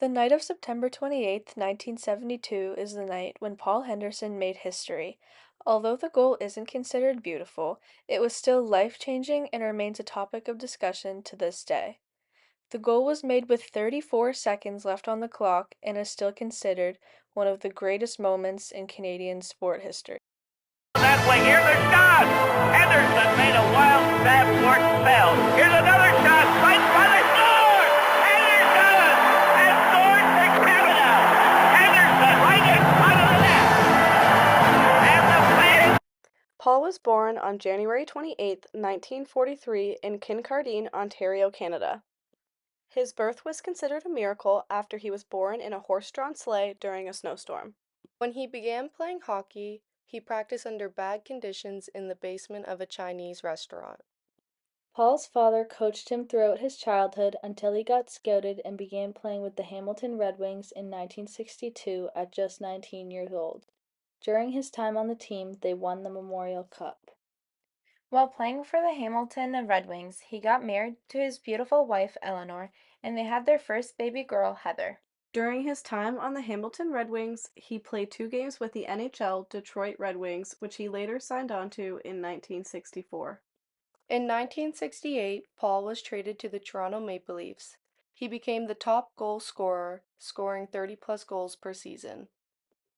The night of September 28th, 1972 is the night when Paul Henderson made history. Although the goal isn't considered beautiful, it was still life-changing and remains a topic of discussion to this day. The goal was made with 34 seconds left on the clock and is still considered one of the greatest moments in Canadian sport history. That way, here's a shot! Henderson made a wild stab towards Bell. Here's another shot, right by the score! Henderson has scored for Canada! Henderson right in front of the net! And the fans... Paul was born on January 28, 1943 in Kincardine, Ontario, Canada. His birth was considered a miracle after he was born in a horse-drawn sleigh during a snowstorm. When he began playing hockey, he practiced under bad conditions in the basement of a Chinese restaurant. Paul's father coached him throughout his childhood until he got scouted and began playing with the Hamilton Red Wings in 1962 at just 19 years old. During his time on the team, they won the Memorial Cup. While playing for the Hamilton Red Wings, he got married to his beautiful wife, Eleanor, and they had their first baby girl, Heather. During his time on the Hamilton Red Wings, he played 2 games with the NHL Detroit Red Wings, which he later signed on to in 1964. In 1968, Paul was traded to the Toronto Maple Leafs. He became the top goal scorer, scoring 30-plus goals per season.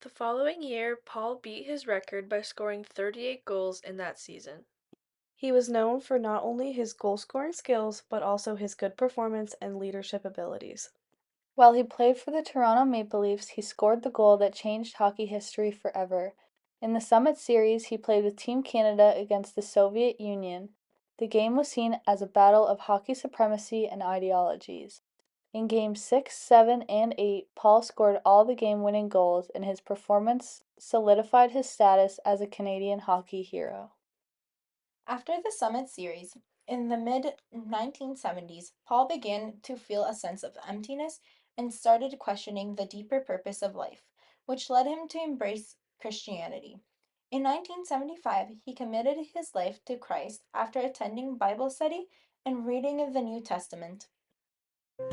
The following year, Paul beat his record by scoring 38 goals in that season. He was known for not only his goal-scoring skills, but also his good performance and leadership abilities. While he played for the Toronto Maple Leafs, he scored the goal that changed hockey history forever. In the Summit Series, he played with Team Canada against the Soviet Union. The game was seen as a battle of hockey supremacy and ideologies. In Games 6, 7, and 8, Paul scored all the game-winning goals, and his performance solidified his status as a Canadian hockey hero. After the Summit Series, in the mid-1970s, Paul began to feel a sense of emptiness and started questioning the deeper purpose of life, which led him to embrace Christianity. In 1975, he committed his life to Christ after attending Bible study and reading the New Testament.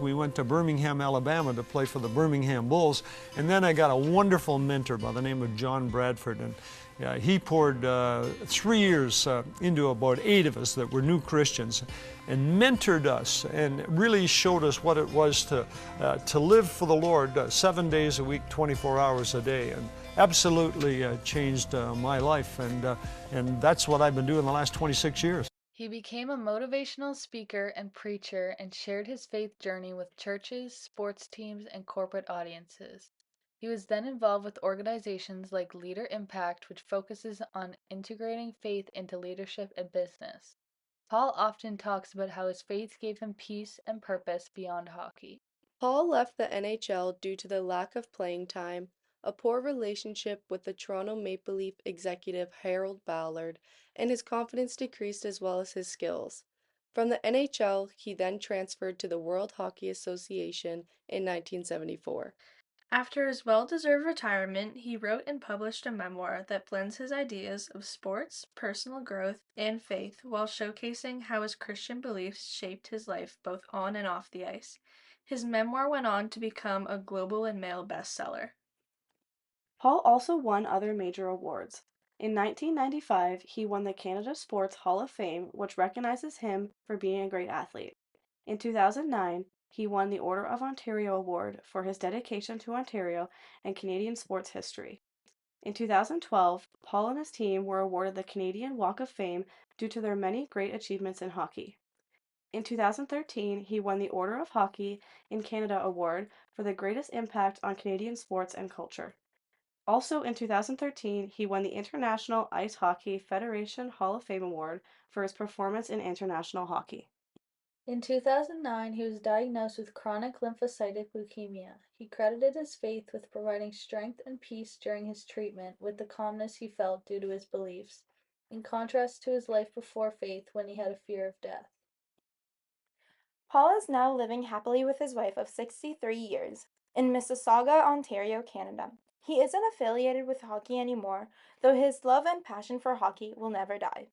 We went to Birmingham, Alabama to play for the Birmingham Bulls, and then I got a wonderful mentor by the name of John Bradford, and he poured 3 years into about 8 of us that were new Christians and mentored us and really showed us what it was to live for the Lord 7 days a week, 24 hours a day, and absolutely changed my life, and that's what I've been doing the last 26 years. He became a motivational speaker and preacher and shared his faith journey with churches, sports teams, and corporate audiences. He was then involved with organizations like Leader Impact, which focuses on integrating faith into leadership and business. Paul often talks about how his faith gave him peace and purpose beyond hockey. Paul left the NHL due to the lack of playing time, a poor relationship with the Toronto Maple Leaf executive Harold Ballard, and his confidence decreased as well as his skills. From the NHL, he then transferred to the World Hockey Association in 1974. After his well-deserved retirement, he wrote and published a memoir that blends his ideas of sports, personal growth, and faith while showcasing how his Christian beliefs shaped his life both on and off the ice. His memoir went on to become a global and male bestseller. Paul also won other major awards. In 1995, he won the Canada Sports Hall of Fame, which recognizes him for being a great athlete. In 2009, he won the Order of Ontario Award for his dedication to Ontario and Canadian sports history. In 2012, Paul and his team were awarded the Canadian Walk of Fame due to their many great achievements in hockey. In 2013, he won the Order of Hockey in Canada Award for the greatest impact on Canadian sports and culture. Also in 2013, he won the International Ice Hockey Federation Hall of Fame Award for his performance in international hockey. In 2009, he was diagnosed with chronic lymphocytic leukemia. He credited his faith with providing strength and peace during his treatment with the calmness he felt due to his beliefs, in contrast to his life before faith when he had a fear of death. Paul is now living happily with his wife of 63 years in Mississauga, Ontario, Canada. He isn't affiliated with hockey anymore, though his love and passion for hockey will never die.